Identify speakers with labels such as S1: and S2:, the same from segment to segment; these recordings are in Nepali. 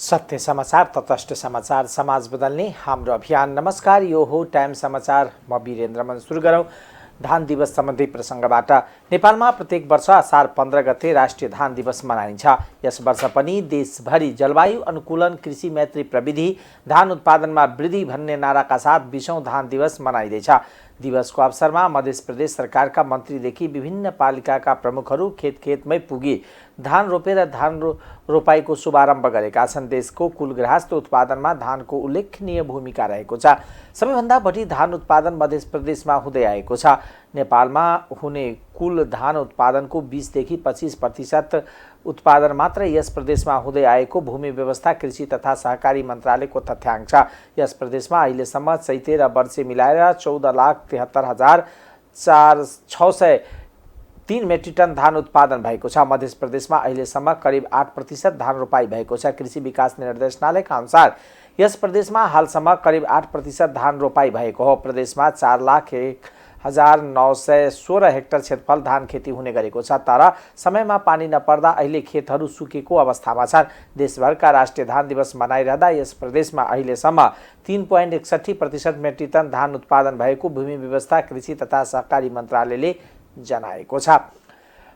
S1: सत्य समाचार, तटस्थ समाचार, समाज बदल्ने हाम्रो अभियान। नमस्कार, यो हो टाइम समाचार। म वीरेन्द्र मन। सुरु गरौँ धान दिवस सम्बन्धी प्रसङ्गबाट। नेपालमा प्रत्येक वर्ष असार 15 गते राष्ट्रिय धान दिवस मनाइन्छ। यस वर्ष पनि देशभरि जलवायु अनुकूलन, कृषि मैत्री प्रविधि, धान उत्पादनमा वृद्धि भन्ने नाराका साथ 20औं धान दिवस मनाइँदैछ। दिवसको अवसरमा मध्य प्रदेश सरकारका मन्त्रीदेखि विभिन्न पालिकाका प्रमुखहरू खेतमै पुगी धान रोपेर धान रोपाईको शुभारम्भ गरेका छन्। देशको कुल गृहस्थ उत्पादनमा धानको उल्लेखनीय भूमिका रहेको छ। सबैभन्दा बढी धान उत्पादन मध्य प्रदेशमा हुँदै आएको छ। नेपालमा हुने कुल धान उत्पादनको 20 देखि 25% उत्पादन मात्र यस प्रदेशमा हुँदै आएको भूमि व्यवस्था, कृषि तथा सहकारी मन्त्रालयको तथ्याङ्क छ। यस प्रदेशमा अहिलेसम्म चैते र वर्षे मिलाएर 14,73,603 मेट्रिक टन धान उत्पादन भएको छ। मध्य प्रदेशमा अहिलेसम्म करिब 8% धान रोपाई भएको छ। कृषि विकास निर्देशनालयका अनुसार यस प्रदेशमा हालसम्म करिब 8% धान रोपाई भएको हो। प्रदेशमा 4,01,916 हेक्टर क्षेत्रफल धान खेती हुने गरेको छ, तर समयमा पानी नपर्दा अहिले खेतहरू सुकेको अवस्थामा छन्। देशभरका राष्ट्रिय धान दिवस मनाइरहँदा यस प्रदेशमा अहिलेसम्म 3.61% मेट्रिक टन धान उत्पादन भएको भूमि व्यवस्था, कृषि तथा सहकारी मन्त्रालयले जनाएको छ।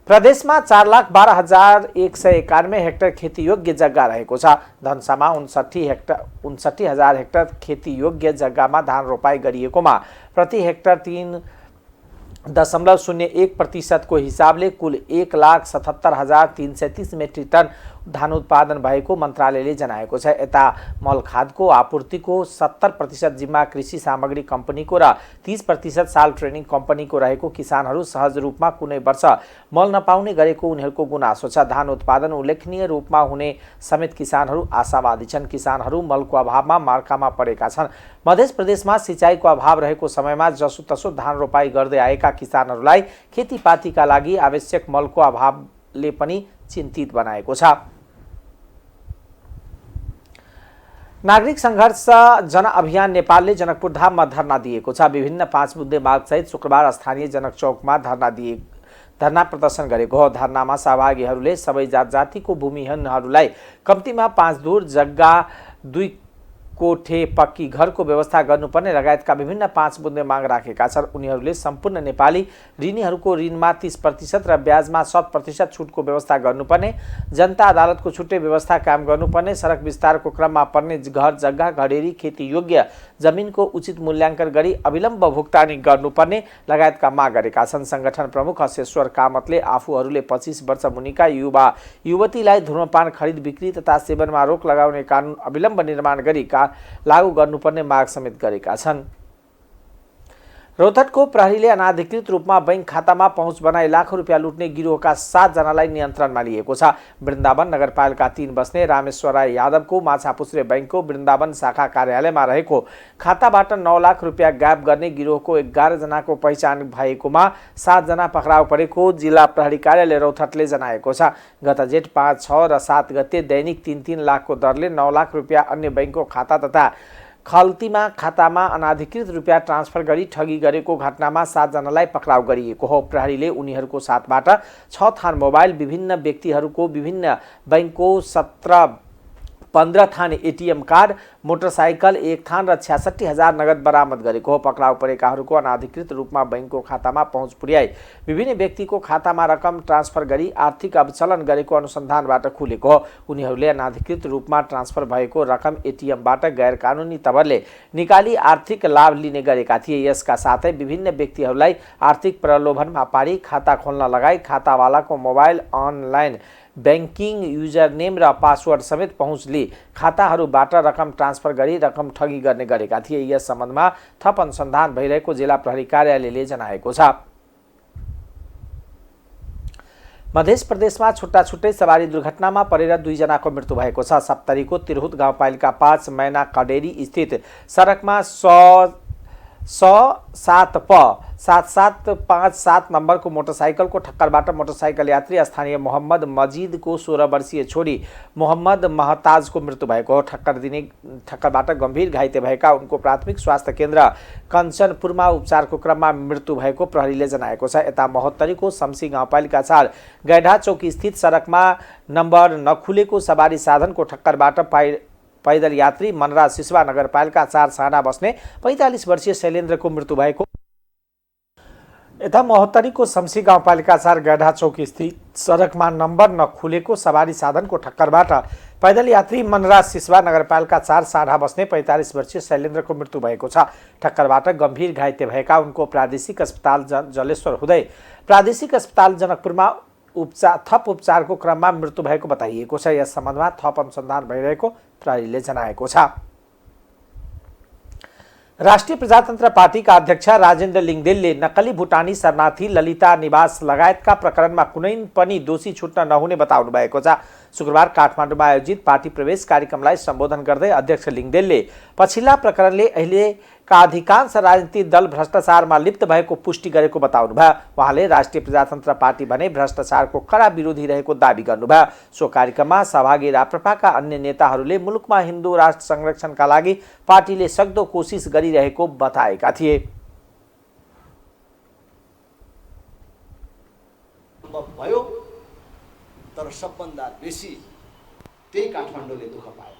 S1: प्रदेशमा 4,12,191 हेक्टर खेतीयोग्य जग्गा रहेको छ। धनुषामा 59,000 हेक्टर खेतीयोग्य जग्गामा धान रोपाई गरिएकोमा प्रति हेक्टर 3.01% को हिसाबले कुल 1,77,330 मेट्रिक टन धान उत्पादन भएको मन्त्रालयले जनाएको छ। यता मल खादको आपूर्तिको 70% जिम्मा कृषि सामग्री कम्पनीको र 30% साल ट्रेनिङ कम्पनीको रहेको किसानहरू सहज रूपमा कुनै वर्ष मल नपाउने गरेको उनीहरूको गुनासो छ। धान उत्पादन उल्लेखनीय रूपमा हुने समेत किसानहरू आशावादी छन्। किसानहरू मलको अभावमा मार्कामा परेका छन्। मध्य प्रदेशमा सिँचाइको अभाव रहेको समयमा जसोतसो धान रोपाई गर्दै आएका किसानहरूलाई खेतीपातीका लागि आवश्यक मलको अभावले पनि चिन्तित बनाएको छ। नागरिक सङ्घर्ष जनअभियान नेपालले जनकपुर धाममा धरना दिएको छ। विभिन्न 5 बुँदे मागसहित शुक्रबार स्थानीय जनक चौकमा धरना प्रदर्शन गरेको हो। धरनामा सहभागीहरूले सबै जात जातिको भूमिहीनहरूलाई कम्तीमा 5 धुर जग्गा, 2 कोठे पक्की घरको व्यवस्था गर्नुपर्ने लगायतका विभिन्न 5 बुँदे माग राखेका छन्। उनीहरूले सम्पूर्ण नेपाली ऋणीहरूको ऋणमा 30% र ब्याजमा 7% छुटको व्यवस्था गर्नुपर्ने, जनता अदालतको छुट्टै व्यवस्था कायम गर्नुपर्ने, सडक विस्तारको क्रममा पर्ने घर जग्गा, घडेरी, खेतीयोग्य जमिनको उचित मूल्याङ्कन गरी अविलम्ब भुक्तानी गर्नुपर्ने लगायतका माग गरेका छन्। संगठन प्रमुख अशेश्वर कामतले आफूहरूले 25 वर्ष मुनिका युवा युवतीलाई धूम्रपान खरिद बिक्री तथा सेवनमा रोक लगाउने कानुन अविलम्ब निर्माण गरी लागू गर्नुपर्ने माग समेत गरेका छन्। रौतहटको प्रहरीले अनाधिकृत रूपमा बैंक खातामा पहुँच बनाई लाखौं रुपियाँ लुट्ने गिरोहका 7 जनालाई नियन्त्रणमा लिएको छ। वृन्दावन नगरपालिका 3 बस्ने रामेश्वर राय यादवको माछापुच्छ्रे बैंकको वृन्दावन शाखा कार्यालयमा रहेको खाताबाट 9 लाख रुपियाँ गायब गर्ने गिरोहको 11 जनाको पहिचान भएकोमा 7 जना पक्राउ परेको जिल्ला प्रहरी कार्यालय रौतहटले जनाएको छ। गत जेठ 5, 6 र 7 गते दैनिक 3-3 लाखको दरले 9 लाख रुपियाँ अन्य बैंकको खाता तथा खल्तीमा खातामा अनाधिकृत रुपियाँ ट्रान्सफर गरी ठगी गरेको घटनामा 7 जनालाई पक्राउ गरिएको हो। प्रहरीले उनीहरूको साथबाट 6 थान मोबाइल, विभिन्न व्यक्तिहरूको विभिन्न बैंकको 15 थान एटीएम कार्ड, मोटरसाइकल 1 थान र 66,000 नगद बरामद गरेको हो। पक्राउ परेकाहरूको अनाधिकृत रूपमा बैंकको खातामा पहुँच पुर्याई विभिन्न व्यक्तिको खातामा रकम ट्रान्सफर गरी आर्थिक अवचलन गरेको अनुसन्धानबाट खुलेको हो। उनीहरूले अनाधिकृत रूपमा ट्रान्सफर भएको रकम एटीएमबाट गैर कानुनी तवरले निकाली आर्थिक लाभ लिने गरेका थिए। यसका साथै विभिन्न व्यक्तिहरूलाई आर्थिक प्रलोभनमा पारी खाता खोल्न लगाई खातावालाको mobile, online banking user name र पासवर्ड समेत पहुँच लिई खाताहरूबाट रकम ट्रान्सफर गरी रकम ठगी गर्ने गरेका थिए। यस सम्बन्धमा थप अनुसन्धान भइरहेको जिल्ला प्रहरी कार्यालयले जनाएको छ। मध्य प्रदेशमा छुट्टै सवारी दुर्घटनामा परेर 2 जनाको मृत्यु भएको छ। सप्तरीको तिरहुत गाउँपालिका 5 मैना कडेरी स्थित सडकमा 7757 नम्बरको मोटरसाइकलको ठक्करबाट मोटरसाइकल यात्री स्थानीय मोहम्मद मजिदको 16 वर्षीय छोरी मोहम्मद महताजको मृत्यु भएको हो। ठक्करबाट गम्भीर घाइते भएका उनको प्राथमिक स्वास्थ्य केन्द्र कञ्चनपुरमा उपचारको क्रममा मृत्यु भएको प्रहरीले जनाएको छ। यता महोत्तरीको शमसी गाउँपालिका 4 गैढा चौकी स्थित सडकमा नम्बर नखुलेको सवारी साधनको ठक्करबाट पैदल यात्री मनराज सिसवा नगरपालिका 4 साना बस्ने 45 वर्षीय शैलेन्द्रको मृत्यु भएको। यता महोत्तरीको शमसी गाउँपालिका 4 गैढा चौकी स्थित सडकमा नम्बर नखुलेको सवारी साधनको ठक्करबाट पैदल यात्री मनराज सिसवा नगरपालिका 4 साढा बस्ने 45 वर्षीय शैलेन्द्रको मृत्यु भएको छ। ठक्करबाट गम्भीर घाइते भएका उनको प्रादेशिक अस्पताल जलेश्वर हुँदै प्रादेशिक अस्पताल जनकपुरमा थप उपचारको क्रममा मृत्यु भएको बताइएको छ। यस सम्बन्धमा थप अनुसन्धान भइरहेको प्रहरीले जनाएको छ। राष्ट्रिय प्रजातन्त्र पार्टीका अध्यक्ष राजेन्द्र लिङदेलले नक्कली भुटानी शरणार्थी ललिता निवास लगायतका प्रकरणमा कुनै पनि दोषी छुट्न नहुने बताउनु भएको छ। शुक्रबार काठमाडौँमा आयोजित पार्टी प्रवेश कार्यक्रमलाई सम्बोधन गर्दै अध्यक्ष लिङदेलले पछिल्ला प्रकरणले अहिलेका अधिकांश राजनीतिक दल भ्रष्टाचारमा लिप्त भएको पुष्टि गरेको बताउनुभयो। उहाँले राष्ट्रिय प्रजातन्त्र पार्टी भने भ्रष्टाचारको कडा विरोधी रहेको दावी गर्नुभयो। सो कार्यक्रममा सहभागी राप्रपाका अन्य नेताहरूले मुलुकमा हिन्दू राष्ट्र संरक्षणका लागि पार्टीले सक्दो कोसिस गरिरहेको बताएका थिए।
S2: तर सबभन्दा बेसी त्यही काठमाडौँले दुःख पायो।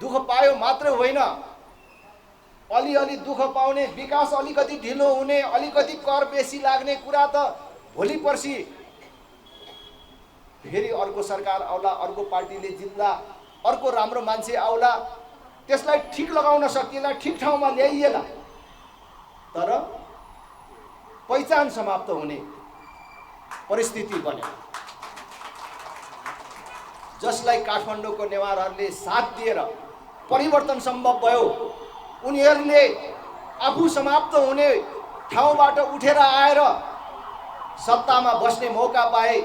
S2: दुःख पायो मात्र होइन, अलिअलि दुःख पाउने, विकास अलिकति ढिलो हुने, अलिकति कर बेसी लाग्ने कुरा त भोलि पर्सि फेरि अर्को सरकार आउला, अर्को पार्टीले जित्ला, अर्को राम्रो मान्छे आउला, त्यसलाई ठिक लगाउन सकिएला, ठिक ठाउँमा ल्याइएला। तर पहिचान समाप्त हुने परिस्थिति बन्यो, जसलाई काठमाडौँको नेवारहरूले साथ दिएर परिवर्तन सम्भव भयो। उनीहरूले आफू समाप्त हुने ठाउँबाट उठेर आएर सत्तामा बस्ने मौका पाए।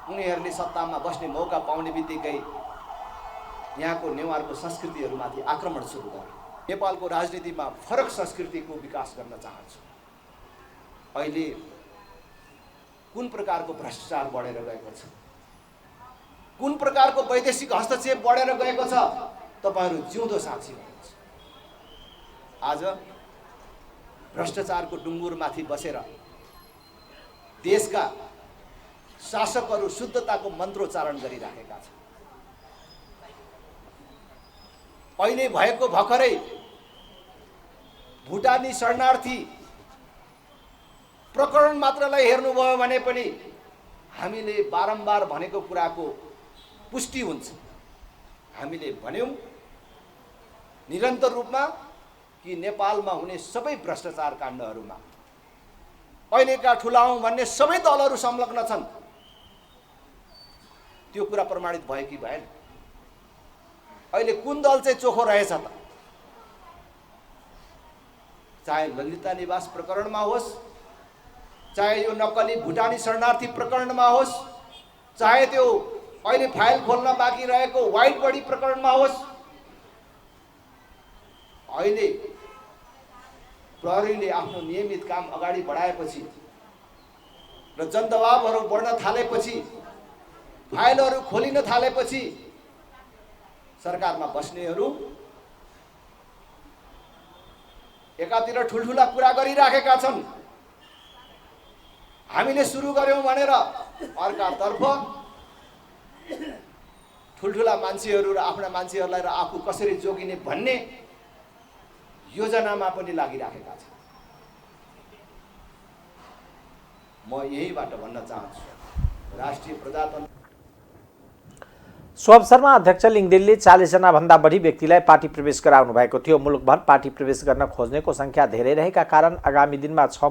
S2: उनीहरूले सत्तामा बस्ने मौका पाउने बित्तिकै यहाँको नेवारको संस्कृतिहरूमाथि आक्रमण सुरु गरे। नेपालको राजनीतिमा फरक संस्कृतिको विकास गर्न चाहन्छु। अहिले कुन प्रकारको भ्रष्टाचार बढेर गएको छ, कुन प्रकारको वैदेशिक हस्तक्षेप बढेर गएको छ, तपाईहरू जिउँदो साक्षी हुनुहुन्छ। आज भ्रष्टाचारको डुङ्गुरमाथि बसेर देशका शासकहरू शुद्धताको मन्त्रोच्चारण गरिराखेका छन्। अहिले भएको भर्खरै भुटानी शरणार्थी प्रकरण मात्रलाई हेर्नुभयो भने पनि हामीले बारम्बार भनेको कुराको पुष्टि हुन्छ। हामीले भन्यौं निरन्तर रूपमा कि नेपालमा हुने सबै भ्रष्टाचार काण्डहरूमा अहिलेका ठुलाउँ भन्ने सबै दलहरू संलग्न छन्। त्यो कुरा प्रमाणित भयो कि भएन? अहिले कुन दल चाहिँ चोखो रहेछ त? चाहे ललिता निवास प्रकरणमा होस्, चाहे यो नक्कली भुटानी शरणार्थी प्रकरणमा होस्, चाहे त्यो अहिले फाइल खोल्न बाँकी रहेको व्हाइट बडी प्रकरणमा होस्, अहिले प्रहरीले आफ्नो नियमित काम अगाडि बढाएपछि र जनदबावहरू बढ्न थालेपछि, फाइलहरू खोलिन थालेपछि सरकारमा बस्नेहरू एकातिर ठुलठुला कुरा गरिराखेका छन्। हामीले सुरु गर्यौं भनेर अर्कातर्फ ठुलठुला मान्छेहरू र आफ्ना मान्छेहरूलाई र आफू कसरी जोगिने भन्ने योजनामा पनि लागिराखेका छन्। म यहीबाट भन्न चाहन्छु, राष्ट्रिय प्रजातन्त्र
S1: सो अवसरमा अध्यक्ष लिङदेलले 40 जना भन्दा बढी व्यक्तिलाई पार्टी प्रवेश गराउनु भएको थियो। मुलुकभर पार्टी प्रवेश गर्न खोज्नेको संख्या धेरै रहेका कारण आगामी दिनमा 6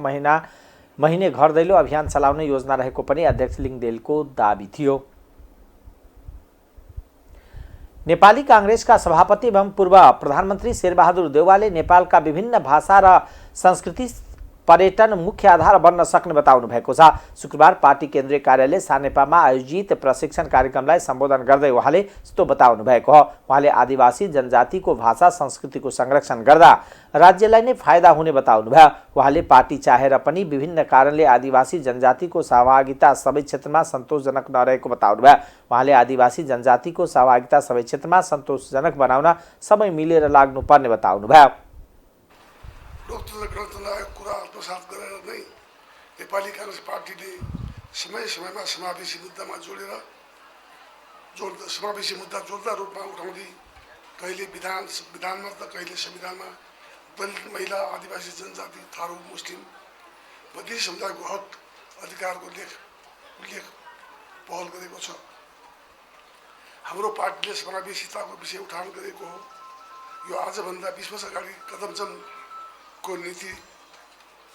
S1: महिने घर दैलो अभियान चलाउने योजना रहेको पनि अध्यक्ष लिङदेलको दाबी थियो। नेपाली कांग्रेसका सभापति एवं पूर्व प्रधानमन्त्री शेरबहादुर देउवाले नेपालका विभिन्न भाषा र संस्कृति पर्यटन मुख्य आधार बन्न सक्ने बताउनु भएको छ। शुक्रबार पार्टी केन्द्रीय कार्यालय सानेपामा आयोजित प्रशिक्षण कार्यक्रमलाई सम्बोधन गर्दै उहाँले यस्तो बताउनु भएको हो। उहाँले आदिवासी जनजातिको भाषा संस्कृतिको संरक्षण गर्दा राज्यलाई नै फाइदा हुने बताउनु भयो। उहाँले पार्टी चाहेर पनि विभिन्न कारणले आदिवासी जनजातिको सहभागिता सबै क्षेत्रमा सन्तोषजनक नरहेको बताउनु भयो। उहाँले आदिवासी जनजातिको सहभागिता सबै क्षेत्रमा सन्तोषजनक बनाउन सबै मिलेर लाग्नुपर्ने बताउनु भयो।
S3: लोकतन्त्र गणतन्त्रको कुरा आत्मसात गरेर नै नेपाली कांग्रेस पार्टीले समय समयमा समावेशी मुद्दामा समावेशी मुद्दा जोरदार रूपमा उठाउँदै कहिले विधानमा त कहिले संविधानमा दलित महिला आदिवासी जनजाति थारू मुस्लिम बौद्धिक समुदायको हक अधिकारको उल्लेख पहल गरेको छ। हाम्रो पार्टीले समावेशिताको विषय उठान गरेको हो। यो आजभन्दा 20 वर्ष अगाडि कदमजनको नीति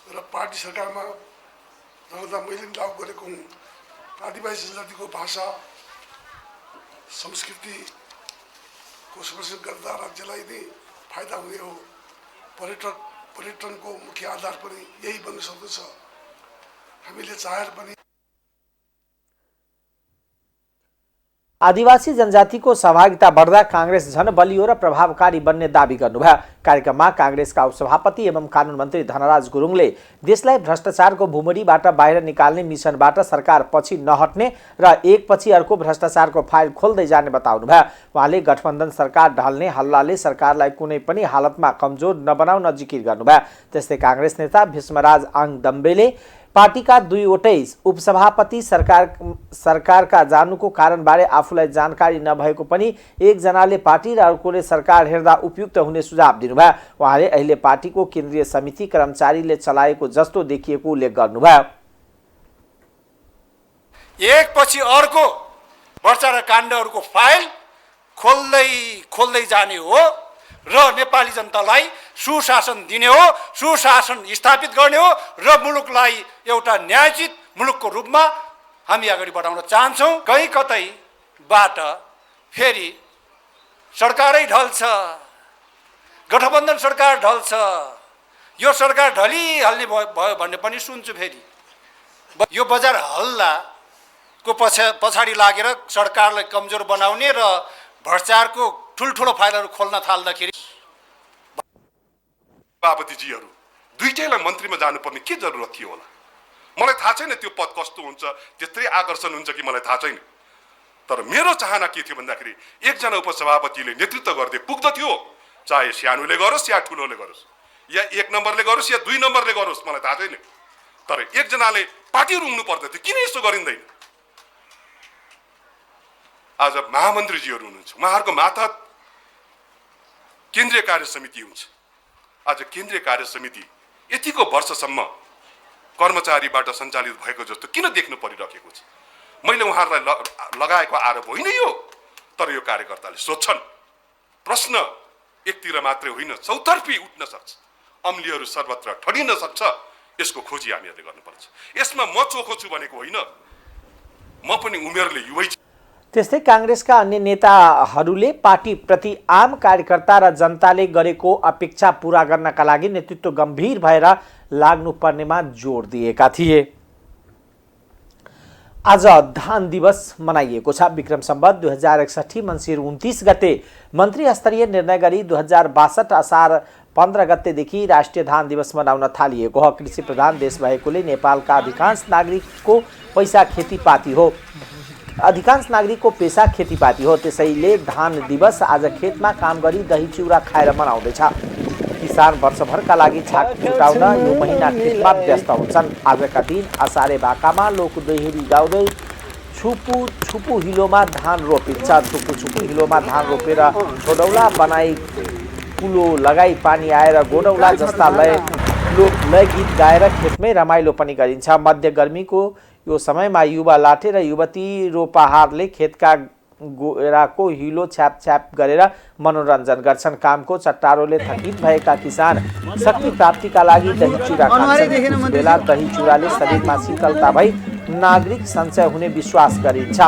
S3: र पार्टी सरकारमा रहँदा मैले लागू गरेको हुँ। आदिवासी जनजातिको भाषा संस्कृतिको संरक्षण गर्दा राज्यलाई नै फाइदा हुने हो। पर्यटनको मुख्य आधार पनि यही बन्न सक्दछ। हामीले चाहेर पनि
S1: आदिवासी जनजातिको सहभागिता बढ्दा कांग्रेस झन बलियो र प्रभावकारी बन्ने दावी गर्नुभयो। कार्यक्रममा कांग्रेसका उपसभापति एवं कानून मन्त्री धनराज गुरुङले देशलाई भ्रष्टाचारको भुमरीबाट बाहिर निकाल्ने मिसनबाट सरकार पछि नहट्ने र एकपछि अर्को भ्रष्टाचारको फाइल खोल्दै जाने बताउनुभयो। उहाँले गठबन्धन सरकार ढल्ने हल्लाले सरकारलाई कुनै पनि हालतमा कमजोर नबनाउन जिकिर गर्नुभयो। त्यस्तै कांग्रेस नेता भीष्मराज आङदम्बेले पार्टीका दुईवटै उपसभापति सरकारका जानुको कारणबारे आफूलाई जानकारी नभएको पनि एकजनाले पार्टी र अर्कोले सरकार हेर्दा उपयुक्त हुने सुझाव दिनुभयो। उहाँले अहिले पार्टीको केन्द्रीय समिति कर्मचारीले चलाएको जस्तो देखिएको उल्लेख गर्नुभयो।
S4: एकपछि अर्को भ्रष्टाचार काण्डहरूको फाइल खोल्दै जाने हो र नेपाली जनतालाई सुशासन दिने हो, सुशासन स्थापित गर्ने हो र मुलुकलाई एउटा न्यायचित मुलुकको रूपमा हामी अगाडि बढाउन चाहन्छौँ। कहीँ कतैबाट फेरि सरकारै ढल्छ, गठबन्धन सरकार ढल्छ, यो सरकार ढलिहाल्ने भयो भन्ने पनि सुन्छु। फेरि यो बजार हल्लाको पछाडि लागेर सरकारलाई कमजोर बनाउने र भ्रष्टाचारको ठुल्ठुलो फाइलहरू खोल्न थाल्दाखेरि
S3: सभापतिजीहरू दुईटैलाई मन्त्रीमा जानुपर्ने के जरुरत थियो होला? मलाई थाहा छैन त्यो पद कस्तो हुन्छ, त्यत्रै आकर्षण हुन्छ कि मलाई थाहा छैन। तर मेरो चाहना के थियो भन्दाखेरि एकजना उपसभापतिले नेतृत्व गर्दै पुग्दथ्यो, चाहे सानोले गरोस् या ठुलोले गरोस्, या 1 नम्बरले गरोस् या 2 नम्बरले गरोस्, मलाई थाहा छैन। तर एकजनाले पार्टी रुङ्नु पर्दथ्यो। किन यसो गरिँदैन? आज महामन्त्रीजीहरू हुनुहुन्छ, उहाँहरूको मातहत केन्द्रीय कार्य समिति हुन्छ। आज केन्द्रीय कार्य समिति यतिको वर्षसम्म कर्मचारीबाट सञ्चालित भएको जस्तो किन देख्नु परिरहेको छ? मैले उहाँहरूलाई लगाएको आरोप होइन यो, तर यो कार्यकर्ताले सोध्छन्। प्रश्न एकतिर मात्रै होइन, चौतर्फी उठ्न सक्छ, अम्लीहरू सर्वत्र ठडिन सक्छ। यसको खोजी हामीहरूले गर्नुपर्छ। यसमा म चोखो छु भनेको होइन, म पनि उमेरले युवै छु।
S1: त्यस्तै कांग्रेसका अन्य नेताहरूले पार्टीप्रति आम कार्यकर्ता र जनताले गरेको अपेक्षा पूरा गर्नका लागि नेतृत्व गम्भीर भएर लाग्नुपर्नेमा जोड दिएका थिए। आज धान दिवस मनाइएको छ। विक्रम सम्वत 2061 मङ्सिर 29 गते मन्त्री स्तरीय निर्णय गरी 2062 असार 15 गतेदेखि राष्ट्रिय धान दिवस मनाउन थालिएको हो। कृषि प्रधान देश भएकोले नेपालका अधिकांश नागरिकको पेसा खेतीपाती हो। त्यसैले धान दिवस आज खेतमा काम गरी दही चिउरा खाएर मनाउँदैछ। किसान वर्षभरका लागि छाक छुटाउन यो महिना खेतमा व्यस्त हुन्छन्। आजका दिन असारे भाकामा लोकदोहोरी गाउँदै छुपु हिलोमा धान रोपिन्छ। छुपु हिलोमा धान रोपेर छोडौला बनाई कुलो लगाई पानी आएर गोडौला जस्ता लय गीत गाएर खेतमै रमाइलो पनि गरिन्छ। मध्य गर्मीको यो समयमा युवा लाटे र युवती रोपाहारले खेतका गोराको हिलो छ्याप गरेर मनोरञ्जन गर्छन्। कामको चट्टारोले थकित भएका किसान शक्ति प्राप्तिका लागि दही चिउरा खान्छन्। बेला दही चिउराले शरीरमा शीतलता भई नागरिक सञ्चय हुने विश्वास गरिन्छ।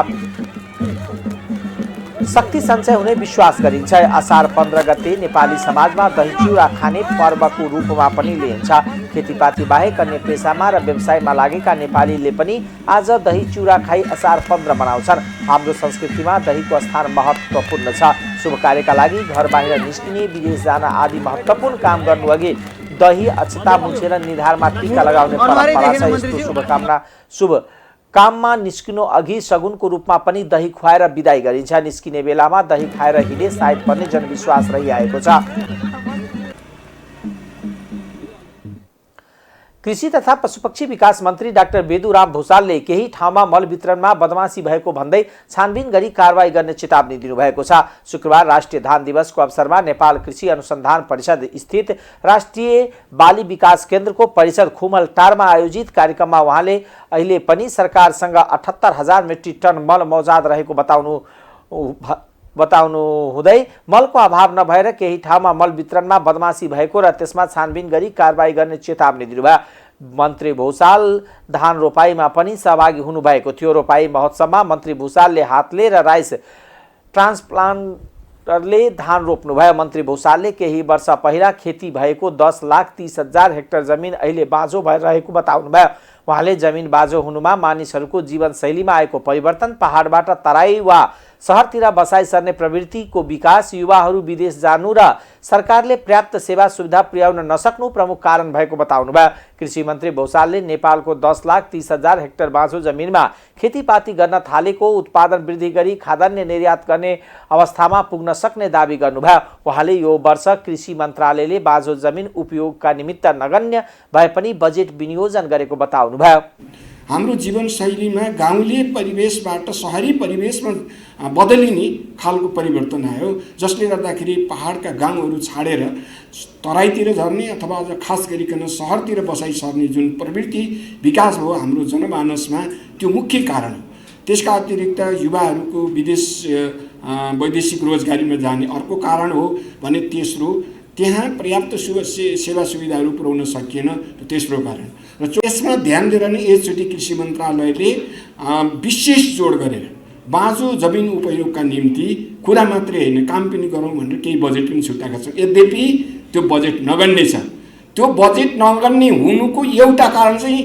S1: शक्ति सञ्चय हुने विश्वास गरिन्छ। असार 15 गते नेपाली समाजमा दही चिउरा खाने पर्वको रूपमा पनि लिइन्छ। खेतीपाती बाहेक अन्य पेसामा र व्यवसायमा लागेका नेपालीले पनि आज दही चिउरा खाई असार 15 मनाउँछन्। हाम्रो संस्कृतिमा दहीको स्थान महत्त्वपूर्ण छ। शुभ कार्यका लागि घर बाहिर निस्किने, विदेश जान आदि महत्त्वपूर्ण काम गर्नुअघि दही अक्षता मुछेर निधारमा टीका लगाउने परम्परा छ। यस्तो शुभ काममा निस्किनु अघि सगुनको रूपमा पनि दही खुवाएर बिदाई गरिन्छ। निस्किने बेलामा दही खाएर हिँडे सायद पर्ने जनविश्वास रहिआएको छ। कृषि तथा पशुपक्षी विकास मन्त्री डाक्टर बेदुराम भुसालले केही ठाउँमा मल वितरणमा बदमासी भएको भन्दै छानबिन गरी कारवाही गर्ने चेतावनी दिनुभएको छ। शुक्रबार राष्ट्रिय धान दिवसको अवसरमा नेपाल कृषि अनुसन्धान परिषद स्थित राष्ट्रिय बाली विकास केन्द्रको परिषद खुमलटारमा आयोजित कार्यक्रममा उहाँले अहिले पनि सरकारसँग 78,000 मेट्रिक टन मल मौजाद रहेको बताउनु हुँदै मलको अभाव नभएर केही ठाउँमा मल वितरणमा बदमासी भएको र त्यसमा छानबिन गरी कारवाही गर्ने चेतावनी दिनुभयो। मन्त्री भुसाल धान रोपाईमा पनि सहभागी हुनुभएको थियो। रोपाई महोत्सवमा मन्त्री भुसालले हातले र राइस ट्रान्सप्लान्टरले धान रोप्नुभयो। मन्त्री भुसालले केही वर्ष पहिला खेती भएको 10,30,000 हेक्टर जमिन अहिले बाँझो भएर रहेको बताउनुभयो। उहाँले जमिन बाँझो हुनुमा मानिसहरूको जीवनशैलीमा आएको परिवर्तन, पहाडबाट तराई वा सहरतिर बसाई सर्ने प्रवृत्तिको विकास, युवाहरू विदेश जानु र सरकारले पर्याप्त सेवा सुविधा पुर्याउन नसक्नु प्रमुख कारण भएको बताउनुभयो। कृषि मन्त्री भुसालले नेपालको 10,30,000 हेक्टर बाँझो जमिनमा खेतीपाती गर्न थालेको, उत्पादन वृद्धि गरी खाद्यान्न निर्यात गर्ने अवस्थामा पुग्न सक्ने दावी गर्नुभयो। उहाँले यो वर्ष कृषि मन्त्रालयले बाँझो जमिन उपयोगका निमित्त नगण्य भए पनि बजेट विनियोजन गरेको बताउनुभयो।
S5: हाम्रो जीवनशैलीमा गाउँले परिवेशबाट सहरी परिवेशमा बदलिने खालको परिवर्तन आयो, जसले गर्दाखेरि पहाडका गाउँहरू छाडेर तराईतिर झर्ने अथवा अझ खास गरिकन सहरतिर बसाइ सर्ने जुन प्रवृत्ति विकास हो हाम्रो जनमानसमा, त्यो मुख्य कारण हो। त्यसका अतिरिक्त युवाहरूको विदेश वैदेशिक रोजगारीमा जाने अर्को कारण हो भने तेस्रो त्यहाँ पर्याप्त सेवा सुविधाहरू पुर्याउन सकिएन, तेस्रो कारण। र यसमा ध्यान दिएर नै एकचोटि कृषि मन्त्रालयले विशेष जोड गरेर बाँझो जमिन उपयोगका निम्ति कुरा मात्रै होइन काम पनि गरौँ भनेर केही बजेट पनि छुट्याएका छौँ। यद्यपि त्यो बजेट नगन्ने छ। त्यो बजेट नगन्ने हुनुको एउटा कारण चाहिँ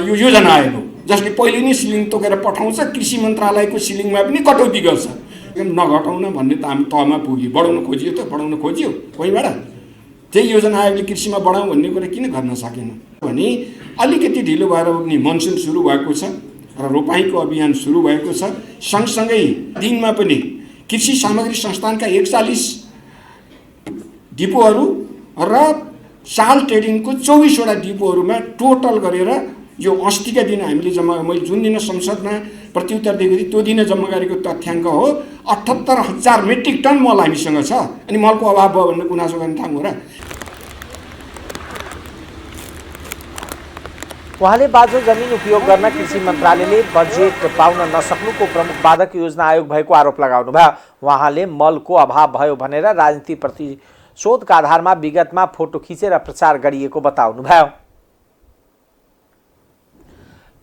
S5: यो योजना आएको, जसले पहिले नै सिलिङ तोकेर पठाउँछ, कृषि मन्त्रालयको सिलिङमा पनि कटौती गर्छ। नघटाउन भन्ने त हामी तहमा पुग्यो, बढाउन खोजियो त बढाउन खोजियो कहीँबाट। त्यही योजना आयोगले कृषिमा बढाउँ भन्ने कुरा किन गर्न सकेन भने अलिकति ढिलो भएर नि मनसुन सुरु भएको छ र रोपाईँको अभियान सुरु भएको छ। सँगसँगै दिनमा पनि कृषि सामग्री संस्थानका 41 डिपोहरू र साल ट्रेडिङको 24 वटा डिपोहरूमा टोटल गरेर यो अस्तिका दिन हामीले मैले जुन दिन संसदमा प्रत्युत्तर दिएको थिएँ त्यो दिन जम्मा गरेको तथ्याङ्क हो 78,000 मेट्रिक टन मल हामीसँग छ। अनि मलको अभाव भयो भन्ने गुनासो गर्ने ठाउँ हो र?
S1: उहाँले बाँझो जमिन उपयोग गर्न कृषि मन्त्रालयले बजेट पाउन नसक्नुको प्रमुख बाधक योजना आयोग भएको आरोप लगाउनुभयो। उहाँले मलको अभाव भयो भनेर राजनीति प्रतिशोधका आधारमा विगतमा फोटो खिचेर प्रचार गरिएको बताउनुभयो।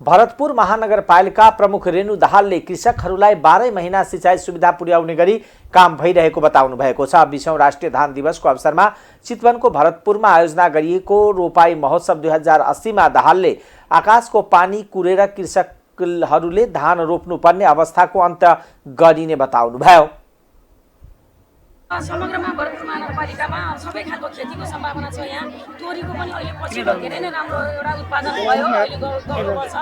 S1: भरतपुर महानगरपालिका प्रमुख रेणु दाहालले कृषकहरूलाई 12 महिना सिँचाइ सुविधा पुर्याउने गरी काम भइरहेको बताउनु भएको छ। 20औं राष्ट्रिय धान दिवसको अवसरमा चितवनको भरतपुरमा आयोजना गरिएको रोपाई महोत्सव 2080 मा दाहालले आकाशको पानी कुरेर कृषकहरूले धान रोप्नुपर्ने अवस्थाको अन्त गरिने बताउनुभयो।
S6: समग्रमा भरतपुर महानगरपालिकामा सबै खालको खेतीको सम्भावना छ। यहाँ तोरीको पनि अहिले पछिल्लो धेरै नै राम्रो एउटा उत्पादन भयो, अहिले गर्नुपर्छ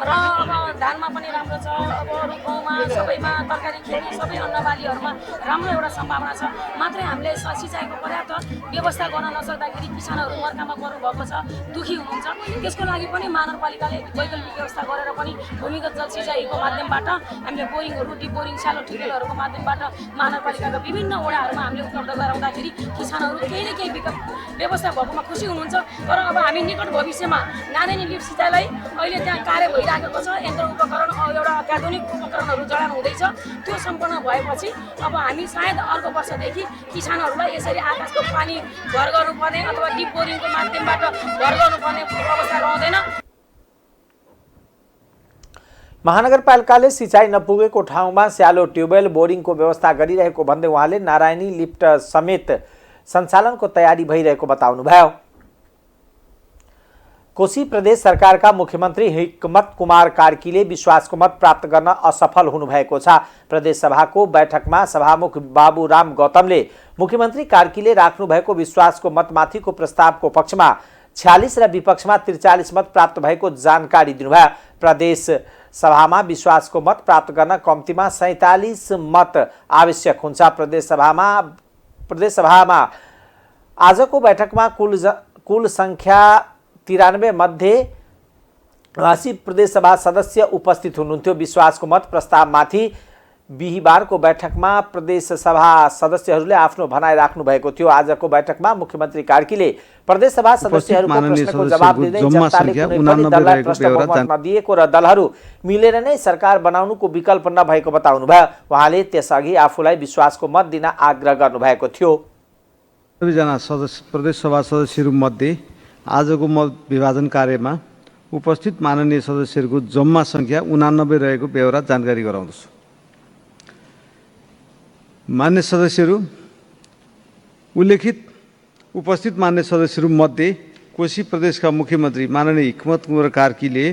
S6: र अब धानमा पनि राम्रो छ। अब अरू गाउँमा सबैमा तरकारी खेती सबै अन्नबालीहरूमा राम्रो एउटा सम्भावना छ। मात्रै हामीले सिँचाइको पर्याप्त व्यवस्था गर्न नसक्दाखेरि किसानहरू मर्कामा पर्नुभएको छ, दुखी हुनुहुन्छ। त्यसको लागि पनि महानगरपालिकाले वैकल्पिक व्यवस्था गरेर पनि भूमिगत जल सिँचाइको माध्यमबाट हामीले बोरिङहरू, डिप बोरिङ, सालो ट्युबवेलहरूको माध्यमबाट महानगरपालिकाका विभिन्न वडाहरूमा हामीले उपलब्ध गराउँदाखेरि किसानहरू केही न केही व्यवस्था भएकोमा खुसी हुनुहुन्छ। तर अब हामी निकट भविष्यमा नारायणी लिफ्ट सिँचाइलाई अहिले त्यहाँ कार्य भइराखेको छ। यन्त्र उपकरण एउटा अत्याधुनिक उपकरणहरू जडान हुँदैछ। त्यो सम्पन्न भएपछि अब हामी सायद अर्को वर्षदेखि किसानहरूलाई यसरी आकाशको पानी भर गर्नुपर्ने अथवा डिप बोरिङको माध्यमबाट भर गर्नुपर्ने अवस्था रहँदैन।
S1: महानगरपालिकाले सिँचाइ नपुगेको ठाउँमा स्यालो ट्युबवेल बोरिङको व्यवस्था गरिरहेको भन्दै उहाँले नारायणी लिफ्ट समेत सञ्चालनको तयारी भइरहेको बताउनुभयो। कोशी प्रदेश सरकारका मुख्यमन्त्री हिक्मत कुमार कार्कीले विश्वासको मत प्राप्त गर्न असफल हुनुभएको छ। प्रदेश सभाको बैठकमा सभामुख बाबुराम गौतमले मुख्यमन्त्री कार्कीले राख्नुभएको विश्वासको मतमाथिको प्रस्तावको पक्षमा 46 र विपक्षमा 43 मत प्राप्त भएको जानकारी दिनुभयो। प्रदेश सभामा विश्वासको मत प्राप्त गर्न कम्तीमा 47 मत आवश्यक हुन्छ। प्रदेश सभामा आजको बैठकमा कुल संख्या 93 मध्ये 80 प्रदेश सभा सदस्य उपस्थित हुनुहुन्थ्यो। विश्वासको मत प्रस्तावमाथि बिहिबारको बैठकमा प्रदेश सभा सदस्यहरूले आफ्नो भनाइ राख्नु भएको थियो। आजको बैठकमा मुख्यमन्त्री कार्कीले प्रदेश सभा सदस्यहरूको प्रश्नको जवाब दिँदै जनताले कुनै पनि दललाई प्रश्न बहुमत नदिएको र दलहरू मिलेर नै सरकार बनाउनुको विकल्प नभएको बताउनुभयो। उहाँले त्यसअघि आफूलाई विश्वासको मत दिन आग्रह गर्नुभएको थियो।
S7: सबैजना प्रदेश सभा सदस्यहरूमध्ये आजको मत विभाजन कार्यमा उपस्थित माननीय सदस्यहरूको जम्मा संख्या 89 रहेको बेहोरा जानकारी गराउँदछु। मान्य सदस्यहरू, उल्लेखित उपस्थित मान्य सदस्यहरूमध्ये कोशी प्रदेशका मुख्यमन्त्री माननीय हिक्मत कुमार कार्कीले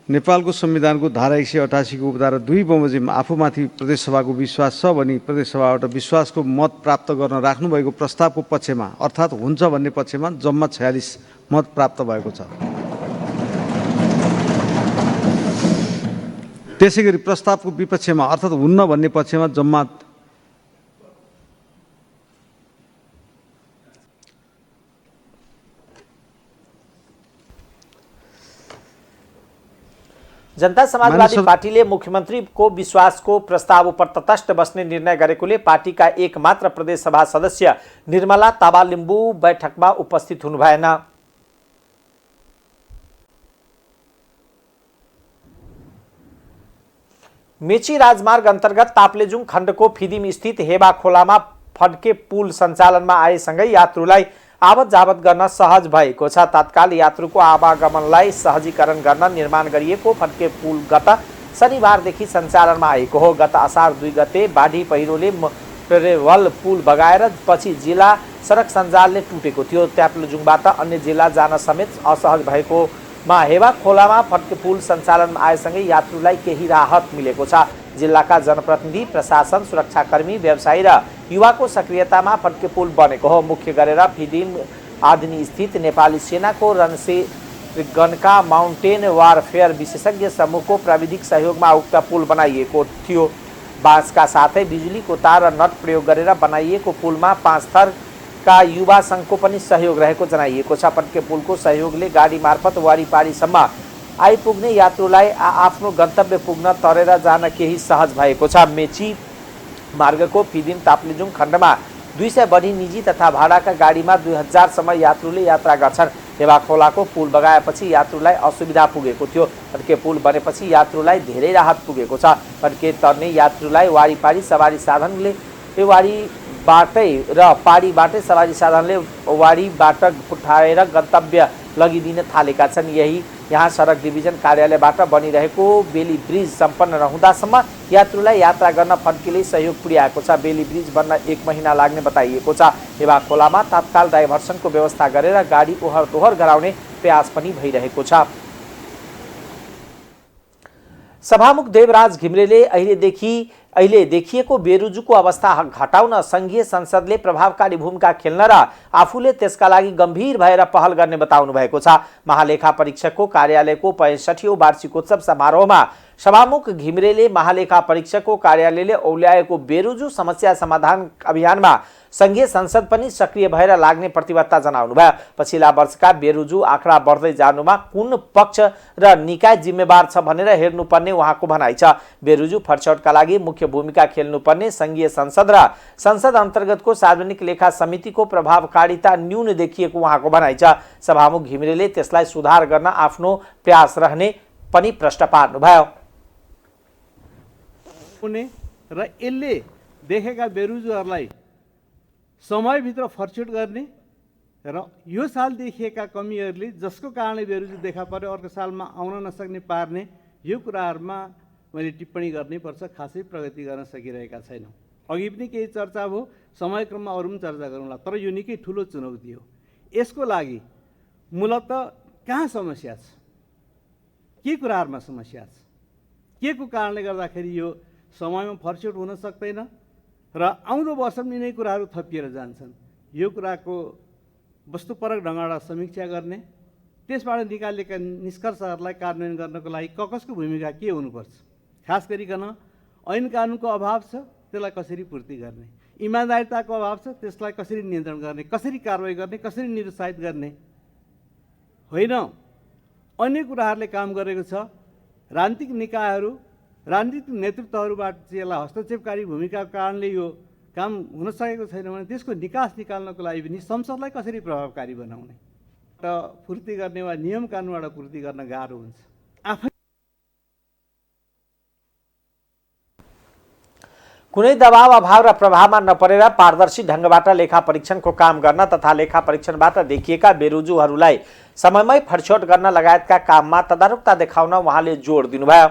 S7: नेपालको संविधानको धारा 188 को उपधारा 2 बमोजिम आफूमाथि प्रदेश सभाको विश्वास छ भनी प्रदेश सभाबाट विश्वासको मत प्राप्त गर्न राख्नुभएको प्रस्तावको पक्षमा अर्थात् हुन्छ भन्ने पक्षमा जम्मा 46 मत प्राप्त भएको छ। त्यसैगरी प्रस्तावको विपक्षमा अर्थात् हुन्न भन्ने पक्षमा जम्मा
S1: जनता समाजवादी पार्टीले मुख्यमन्त्रीको विश्वासको प्रस्ताव उपर तटस्थ बस्ने निर्णय गरेकोले पार्टीका एकमात्र प्रदेश सभा सदस्य निर्मला ताबालिम्बू बैठकमा उपस्थित हुनु भएन। मेची राजमार्ग अन्तर्गत ताप्लेजुङ खण्डको फिदिम स्थित हेबा खोलामा फड्के पुल सञ्चालनमा आएसँगै यात्रुलाई आवत जावत गर्न सहज भएको छ। तत्काल यात्रुको आवागमनलाई सहजीकरण गर्न निर्माण गरिएको फड्के पुल गत शनिबारदेखि सञ्चालनमा आएको हो। गत असार 2 गते बाढी पहिरोले प्रेवल पुल बगाएर पछि जिल्ला सडक सञ्जालले टुटेको थियो। ताप्लेजुङबाट अन्य जिल्ला जान समेत असहज भएकोमा हेबा खोलामा फड्के पुल सञ्चालनमा आएसँगै यात्रुलाई केही राहत मिलेको छ। जिल्लाका जनप्रतिनिधि, प्रशासन, सुरक्षाकर्मी, व्यवसायी र युवाको सक्रियतामा फड्के पुल बनेको हो। मुख्य गरेर फिदिम आदिनी स्थित नेपाली सेनाको रणसेगनका माउन्टेन वारफेयर विशेषज्ञ समूहको प्राविधिक सहयोगमा उक्त पुल बनाइएको थियो। बाँसका साथै बिजुलीको तार र नट प्रयोग गरेर बनाइएको पुलमा 5 थरका युवा सङ्घको पनि सहयोग रहेको जनाइएको छ। फड्के पुलको सहयोगले गाडी मार्फत वारीपारीसम्म आइपुग्ने यात्रुलाई आफ्नो गन्तव्य पुग्न तरेर जान केही सहज भएको छ। मेची मार्गको फिदिम ताप्लेजुङ खण्डमा 200 बढी निजी तथा भाडाका गाडीमा 2000 सम्म यात्रुले यात्रा गर्छन्। हेबा खोलाको पुल बगाएपछि यात्रुलाई असुविधा पुगेको थियो। फड्के पुल बनेपछि यात्रुलाई धेरै राहत पुगेको छ। फड्के तर्ने यात्रुलाई वारीपारी सवारी साधनले वारीबाटै र पारीबाटै सवारी साधनले वारीबाट उठाएर गन्तव्य लगिदिन थालेका छन्। यहाँ सडक डिभिजन कार्यालयबाट बनिरहेको बेली ब्रिज सम्पन्न नहुँदासम्म यात्रुलाई यात्रा गर्न फड्केले सहयोग पुर्याएको छ। बेली ब्रिज बन्न 1 महिना लाग्ने बताइएको छ। हेबा खोलामा तत्काल डाइभर्सनको व्यवस्था गरेर गाडी ओहर दोहर गराउने प्रयास पनि भइरहेको छ। सभामुख देवराज घिमिरेले अहिले देखिएको बेरुजुको अवस्था घटाउन संघीय संसदले प्रभावकारी भूमिका खेल्न र आफूले त्यसका लागि गम्भीर भएर पहल गर्ने बताउनु भएको छ। महालेखा परीक्षकको कार्यालयको 65औं वार्षिकोत्सव समारोहमा सभामुख घिमिरेले महालेखा परीक्षकको कार्यालयले औल्याएको बेरुजु समस्या समाधान अभियानमा संघीय संसद पनि सक्रिय भएर लाग्ने प्रतिबद्धता जनाउनुभयो। पछिल्ला वर्षका बेरुजु आँकडा बढ्दै जानुमा कुन पक्ष र निकाय जिम्मेवार छ भनेर हेर्नुपर्ने उहाँको भनाइ छ। बेरुजु फर्छौटका लागि मुख्य भूमिका खेल्नुपर्ने संघीय संसद र संसद अन्तर्गतको सार्वजनिक लेखा समितिको प्रभावकारिता न्यून देखिएको उहाँको भनाइ छ। सभामुख घिमिरेले त्यसलाई सुधार गर्न आफ्नो प्रयास रहने पनि प्रश्न पार्नुभयो।
S8: र यसले देखेका बेरुजुहरूलाई समयभित्र फर्चुट गर्ने र यो साल देखिएका कमीहरूले जसको कारणले बेरुजु देखा पर्यो अर्को सालमा आउन नसक्ने पार्ने यो कुराहरूमा मैले टिप्पणी गर्नै पर्छ, खासै प्रगति गर्न सकिरहेका छैनौँ। अघि पनि केही चर्चा भयो, समयक्रममा अरू पनि चर्चा गरौँला, तर यो निकै ठुलो चुनौती हो। यसको लागि मूलत कहाँ समस्या छ, के कुराहरूमा समस्या छ, के को कारणले गर्दाखेरि यो समयमा फर्स्यौट हुन सक्दैन र आउँदो वर्ष पनि यिनै कुराहरू थपिएर जान्छन्। यो कुराको वस्तुपरक ढङ्गबाट समीक्षा गर्ने, त्यसबाट निकालेका निष्कर्षहरूलाई कार्यान्वयन गर्नको लागि कसको भूमिका के हुनुपर्छ, खास गरिकन ऐन कानुनको अभाव छ त्यसलाई कसरी पूर्ति गर्ने, इमान्दारिताको अभाव छ त्यसलाई कसरी नियन्त्रण गर्ने, कसरी कारवाही गर्ने, कसरी निरुत्साहित गर्ने होइन। अन्य कुराहरूले काम गरेको छ। राजनीतिक निकायहरू, राजनीतिक नेतृत्वहरूबाट चाहिँ यसलाई हस्तक्षेपकारी भूमिकाको कारणले यो काम हुन सकेको छैन भने त्यसको निकास निकाल्नको लागि पनि संसदलाई कसरी प्रभावकारी बनाउने र पूर्ति गर्ने वा नियम कानुनबाट पूर्ति गर्न गाह्रो हुन्छ। आफै
S1: कुनै दबाव अभाव र प्रभावमा नपरेर पारदर्शी ढङ्गबाट लेखा परीक्षणको काम गर्न तथा लेखा परीक्षणबाट देखिएका बेरुजुहरूलाई समयमै फर्छोट गर्न लगायतका काममा तदारुकता देखाउन उहाँले जोड दिनुभयो।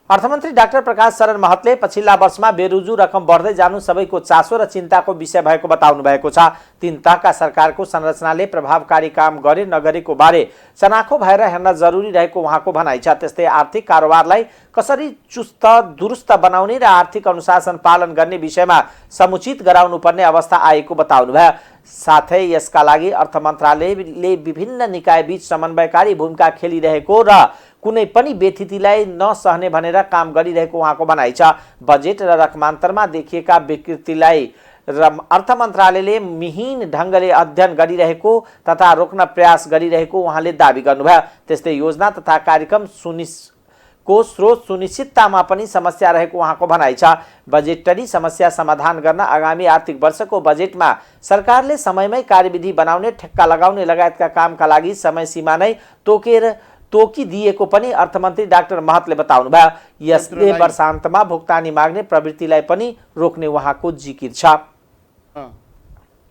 S1: अर्थमन्त्री डाक्टर प्रकाश शरण महतले पछिल्ला वर्षमा बेरुजु रकम बढ्दै जानु सबैको चासो र चिन्ताको विषय भएको बताउनु भएको छ। तीन तहका सरकारको संरचनाले प्रभावकारी काम गरे नगरेको बारे चनाखो भएर हेर्न जरुरी रहेको उहाँको भनाइ छ। त्यस्तै आर्थिक कारोबारलाई कसरी चुस्त दुरुस्त बनाउने र आर्थिक अनुशासन पालन गर्ने विषयमा समुचित गराउनुपर्ने अवस्था आएको बताउनु भयो। साथै यसका लागि अर्थ मन्त्रालयले विभिन्न निकायबीच समन्वयकारी भूमिका खेलिरहेको र कुनै पनि बेथितिलाई नसहने भनेर काम गरिरहेको उहाँको भनाइ छ। बजेट र रकमान्तरमा देखिएका विकृतिलाई अर्थ मन्त्रालयले मिहिन ढङ्गले अध्ययन गरिरहेको तथा रोक्न प्रयास गरिरहेको उहाँले दाबी गर्नुभयो। त्यस्तै योजना तथा कार्यक्रम को स्रोत सुनिश्चिततामा पनि समस्या रहेको उहाँको भनाइ छ। बजेटरी समस्या समाधान गर्न आगामी आर्थिक वर्षको बजेटमा सरकारले समयमै कार्यविधि बनाउने, ठेक्का लगाउने लगायतका कामका लागि समय सीमा नै तोकिदिएको पनि अर्थमन्त्री डाक्टर महतले बताउनु भयो। यसले वर्षान्तमा भुक्तानी माग्ने प्रवृत्तिलाई पनि रोक्ने उहाँको जिकिर छ।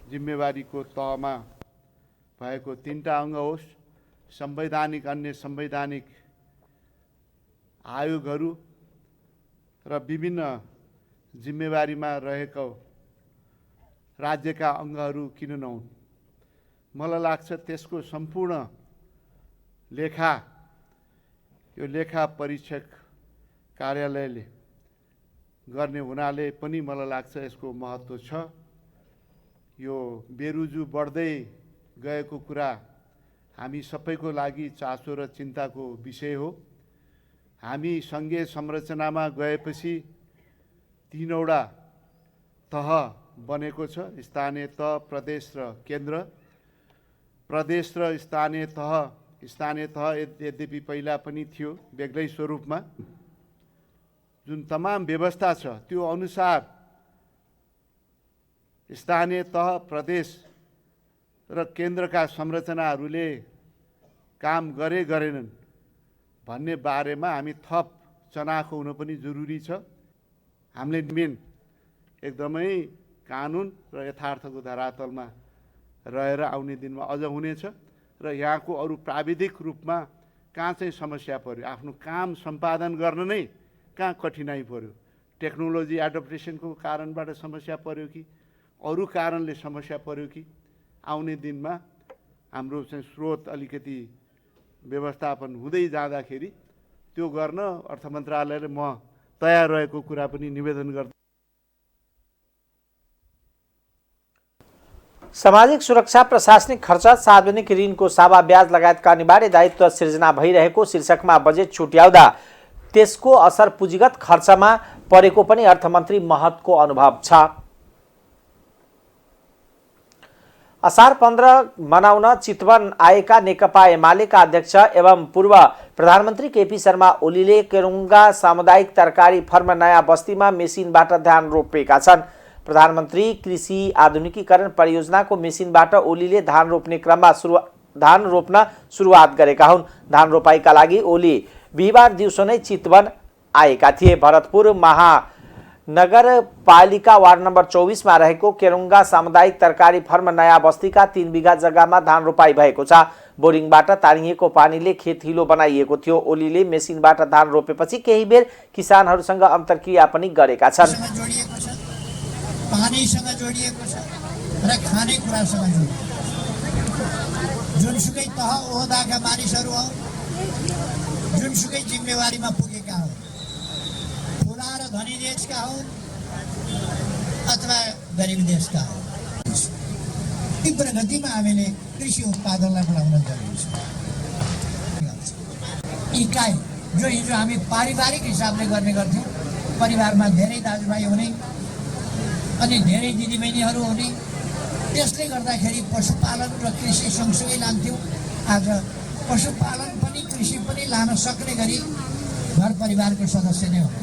S9: जिम्मेवारीको तहमा भएको तीनटा अङ्ग होस्, संवैधानिक अन्य संवैधानिक आयोगहरू र विभिन्न जिम्मेवारीमा रहेको राज्यका अङ्गहरू किन नहुन्। मलाई लाग्छ त्यसको सम्पूर्ण लेखा यो लेखा परीक्षक कार्यालयले गर्ने हुनाले पनि मलाई लाग्छ यसको महत्त्व छ। यो बेरुजु बढ्दै गएको कुरा हामी सबैको लागि चासो र चिन्ताको विषय हो। हामी सङ्घीय संरचनामा गएपछि तीनवटा तह बनेको छ, स्थानीय तह, प्रदेश र केन्द्र। प्रदेश र स्थानीय तह यद्यपि पहिला पनि थियो बेग्लै स्वरूपमा, जुन तमाम व्यवस्था छ त्यो अनुसार स्थानीय तह, प्रदेश र केन्द्रका संरचनाहरूले काम गरेनन् भन्ने बारेमा हामी थप चनाखो हुन पनि जरुरी छ। हामीले मेन एकदमै कानुन र यथार्थको धरातलमा रहेर आउने दिनमा अझ हुनेछ र यहाँको अरू प्राविधिक रूपमा कहाँ चाहिँ समस्या पर्यो, आफ्नो काम सम्पादन गर्न नै कहाँ कठिनाइ पर्यो, टेक्नोलोजी एडप्टेसनको कारणबाट समस्या पर्यो कि अरू कारणले समस्या पर्यो कि आउने दिनमा हाम्रो चाहिँ स्रोत अलिकति व्यवस्थापन हुँदै जाँदाखेरि त्यो गर्न अर्थ मन्त्रालयले म तयार रहेको कुरा पनि निवेदन गर्छु।
S1: सामाजिक सुरक्षा, प्रशासनिक खर्च, सार्वजनिक ऋणको सावा ब्याज लगायतका अनिवार्य दायित्व सिर्जना भइरहेको शीर्षकमा बजेट छुट्याउँदा त्यसको असर पुँजीगत खर्चमा परेको पनि अर्थमन्त्री महतको अनुभव छ। असार 15 मनाउन चितवन आएका नेकपा एमालेका अध्यक्ष एवं पूर्व प्रधानमन्त्री केपी शर्मा ओलीले केरुङ्गा सामुदायिक तरकारी फर्म नयाँ बस्तीमा मेसिनबाट धान रोपेका छन्। प्रधानमन्त्री कृषि आधुनिकीकरण परियोजनाको मेसिनबाट ओलीले धान रोप्न सुरुवात गरेका हुन्। धान रोपाईका लागि ओली बिहिबार दिउँसो नै चितवन आएका थिए। भरतपुर नगरपालिका वार्ड नम्बर 24 मा रहेको केरुङ्गा सामुदायिक तरकारी फर्म नयाँ बस्तीका 3 बिघा जग्गामा धान रोपाई भएको छ। बोरिङबाट तानिएको पानीले खेत हिलो बनाइएको थियो। ओलीले मेसिनबाट धान रोपेपछि केही बेर किसानहरूसँग अन्तर्क्रिया पनि गरेका छन्।
S10: पानीसँग जोडिएको छ र खानेकुरासँग जोडिएको जुनसुकै तह ओहदाका मानिसहरू हौ, जुनसुकै जिम्मेवारीमा पुगेका हौ, ठुला र धनी देशका हौ अथवा गरिब देशका हौ, तीव्र गतिमा हामीले कृषि उत्पादनलाई बढाउन जरुरी छ। इकाइ जो हिजो हामी पारिवारिक हिसाबले गर्ने गर्थ्यौँ, परिवारमा धेरै दाजुभाइ हुने अनि धेरै दिदीबहिनीहरू हुने, त्यसले गर्दाखेरि पशुपालन र कृषि सँगसँगै लान्थ्यौँ। आज पशुपालन पनि कृषि पनि लान सक्ने गरी घर परिवारको सदस्य नै हुने,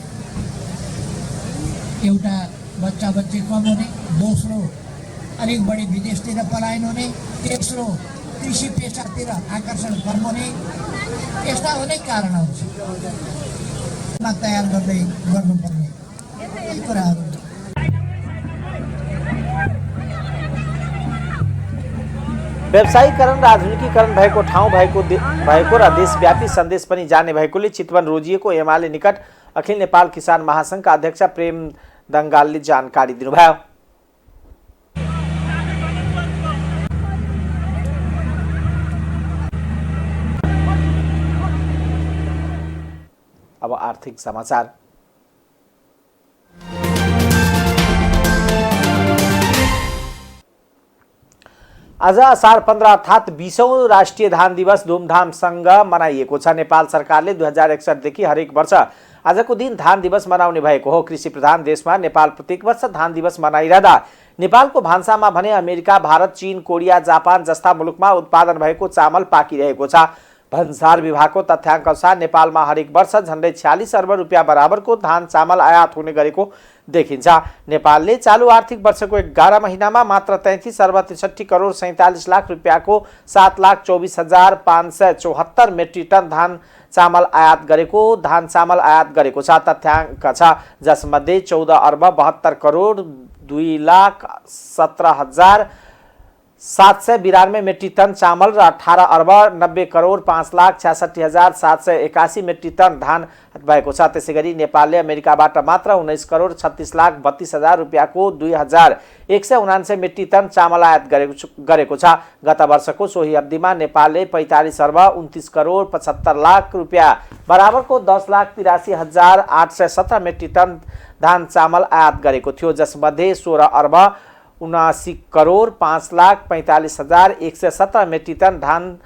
S10: एउटा बच्चा बच्ची कम हुने, दोस्रो अलिक बढी विदेशतिर पलायन हुने, तेस्रो कृषि पेसातिर आकर्षण कम हुने, यस्ता अनेक कारणहरू छन्। तयार गर्दै गर्नुपर्ने यी कुराहरू।
S1: व्यवसायीकरण र आधुनिकीकरण भएको ठाउँ भएको र देशव्यापी सन्देश पनि जाने भएकोले चितवन रोजिएको एमाले निकट अखिल नेपाल किसान महासङ्घका अध्यक्ष प्रेम दङ्गालले जानकारी दिनुभयो। अब आर्थिक समाचार। आज असार 15 अर्थात् 20औं राष्ट्रिय धान दिवस धुमधामसँग मनाइएको छ। नेपाल सरकारले 2061 देखि हरेक वर्ष आजको दिन धान दिवस मनाउने भएको हो। कृषि प्रधान देशमा नेपाल प्रत्येक वर्ष धान दिवस मनाइरहँदा नेपालको भान्सामा भने अमेरिका, भारत, चीन, कोरिया, जापान जस्ता मुलुकमा उत्पादन भएको चामल पाकिरहेको छ। भन्सार विभागको तथ्याङ्क अनुसार नेपालमा हरेक वर्ष झन्डै 46 अर्ब रुपियाँ बराबरको धान चामल आयात हुने गरेको देखिन्छ। नेपालले चालु आर्थिक वर्षको 11 महिनामा मात्र 33 अर्ब 63 करोड 47 लाख रुपियाँको 7,24,574 मेट्रिक टन धान चामल आयात गरेको छ। तथ्याङ्क छ जसमध्ये 14 अर्ब 72 करोड 2,17,792 मेट्रिक टन चामल र 18 अर्ब 90 करोड 5,66,781 मेट्रिक टन धान भएको छ। त्यसैगरी नेपालले अमेरिकाबाट मात्र 19 करोड 36,32,000 रुपियाँको 2,179 मेट्रिक टन चामल आयात गरेको छ। गत वर्षको सोही अवधिमा नेपालले 45 अर्ब 29 करोड 75 लाख रुपियाँ बराबरको 10,83,817 मेट्रिक टन धान चामल आयात गरेको थियो, जसमध्ये 16 अर्ब 79 करोड 5,45,117 मेट्रिक टन धान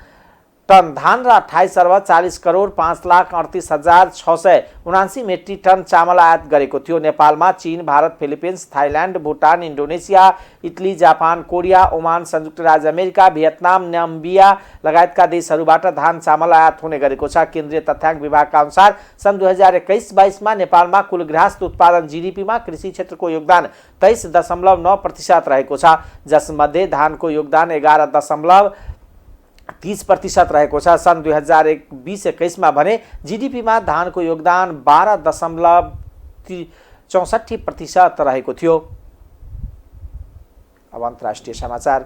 S1: र 28 अर्ब 40 करोड 5,38,679 मेट्रिक टन चामल आयात गरेको थियो। नेपालमा चीन, Bharat, Philippines, Thailand, Bhutan, Indonesia, Italy, Japan, Korea, Oman, संयुक्त राज्य अमेरिका, भियतनाम, नाम्बिया लगायतका देशहरूबाट धान चामल आयात हुने गरेको छ। केन्द्रीय तथ्याङ्क विभागका अनुसार सन् 2021-22 मा कुल गृहस्थ उत्पादन जीडीपीमा कृषि क्षेत्रको योगदान 23.9% रहेको छ, जसमध्ये धानको योगदान 11.30% रहेको छ। सन् 2020-21 मा भने जीडीपीमा धानको योगदान 12.64% रहेको थियो। अब अन्तर्राष्ट्रिय समाचार।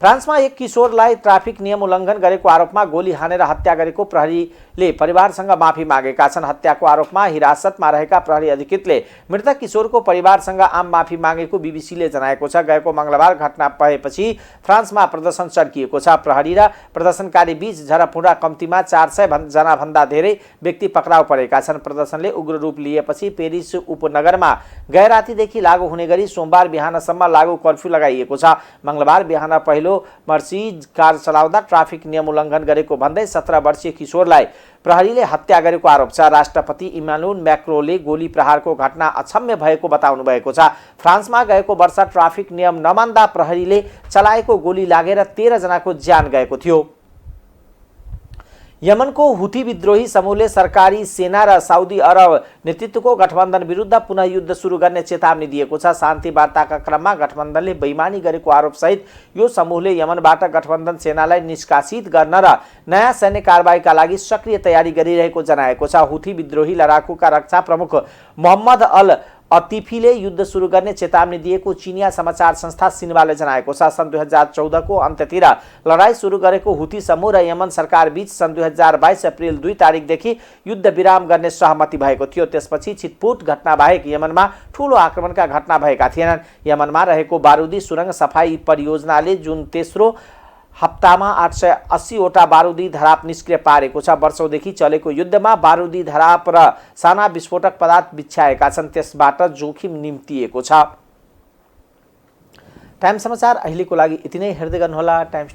S1: फ्रान्समा एक किशोरलाई ट्राफिक नियम उल्लङ्घन गरेको आरोपमा गोली हानेर हत्या गरेको प्रहरीले परिवारसँग माफी मागेका छन्। हत्याको आरोपमा हिरासतमा रहेका प्रहरी अधिकृतले मृतक किशोरको परिवारसँग आम माफी मागेको बीबीसीले जनाएको छ। गएको मंगलबार घटना भएपछि फ्रान्समा प्रदर्शन चर्किएको छ। प्रहरी र प्रदर्शनकारी बीच झडपहुँडा कम्तीमा 400 जना भन्दा धेरै व्यक्ति पक्राउ परेका छन्। प्रदर्शनले उग्र रूप लिएपछि पेरिस उपनगरमा गैरातीदेखि लागू हुने गरी सोमबार बिहानसम्म लागू कर्फ्यू लगाइएको छ। मंगलबार बिहान पहिलो मर्सिडीज कार चलाउँदा ट्राफिक नियम उल्लङ्घन गरेको भन्दै 17 वर्षीय किशोरलाई प्रहरीले हत्या गरेको आरोप छ। राष्ट्रपति इमानुएल मैक्रोनले गोली प्रहारको घटना अक्षम्य भएको बताउनु भएको छ। फ्रान्समा गएको वर्ष ट्राफिक नियम नमान्दा प्रहरीले चलाएको गोली लागेर 13 जनाको ज्यान गएको थियो। यमनको हुथी विद्रोही समूहले सरकारी सेना र साउदी अरब नेतृत्वको गठबन्धन विरुद्ध पुनः युद्ध सुरु गर्ने चेतावनी दिएको छ। शान्ति वार्ताका क्रममा गठबन्धनले बेइमानी गरेको आरोपसहित यो समूहले यमनबाट गठबन्धन सेनालाई निष्कासित गर्न र नयाँ सैन्य कारबाहीका लागि सक्रिय तयारी गरिरहेको जनाएको छ। हुथी विद्रोही लडाकुका रक्षा प्रमुख मोहम्मद अल अतिफीले युद्ध सुरु गर्ने चेतावनी दिएको चिनिया समाचार संस्था सिन्वाले जनाएको छ। सन् 2014 को अन्त्यतिर लडाईँ सुरु गरेको हुथी समूह र यमन सरकार बीच सन् 2022 अप्रिल 2 तारिकदेखि युद्ध विराम गर्ने सहमति भएको थियो। त्यसपछि छिटपुट घटना बाहेक यमनमा ठूलो आक्रमणका घटना भएका थिएनन्। यमनमा रहेको बारुदी सुरंग सफाई परियोजनाले जुन तेस्रो हप्तामा 880 वटा बारुदी धराप निष्क्रिय पारेको छ। वर्षौंदेखि चलेको युद्धमा बारुदी धराप र साना विस्फोटक पदार्थ बिछ्याएका छन्, त्यसबाट जोखिम निम्तिएको छ। टाइम समाचार अहिलेको लागि यति नै। हेर्दै गर्नुहोला टाइम्स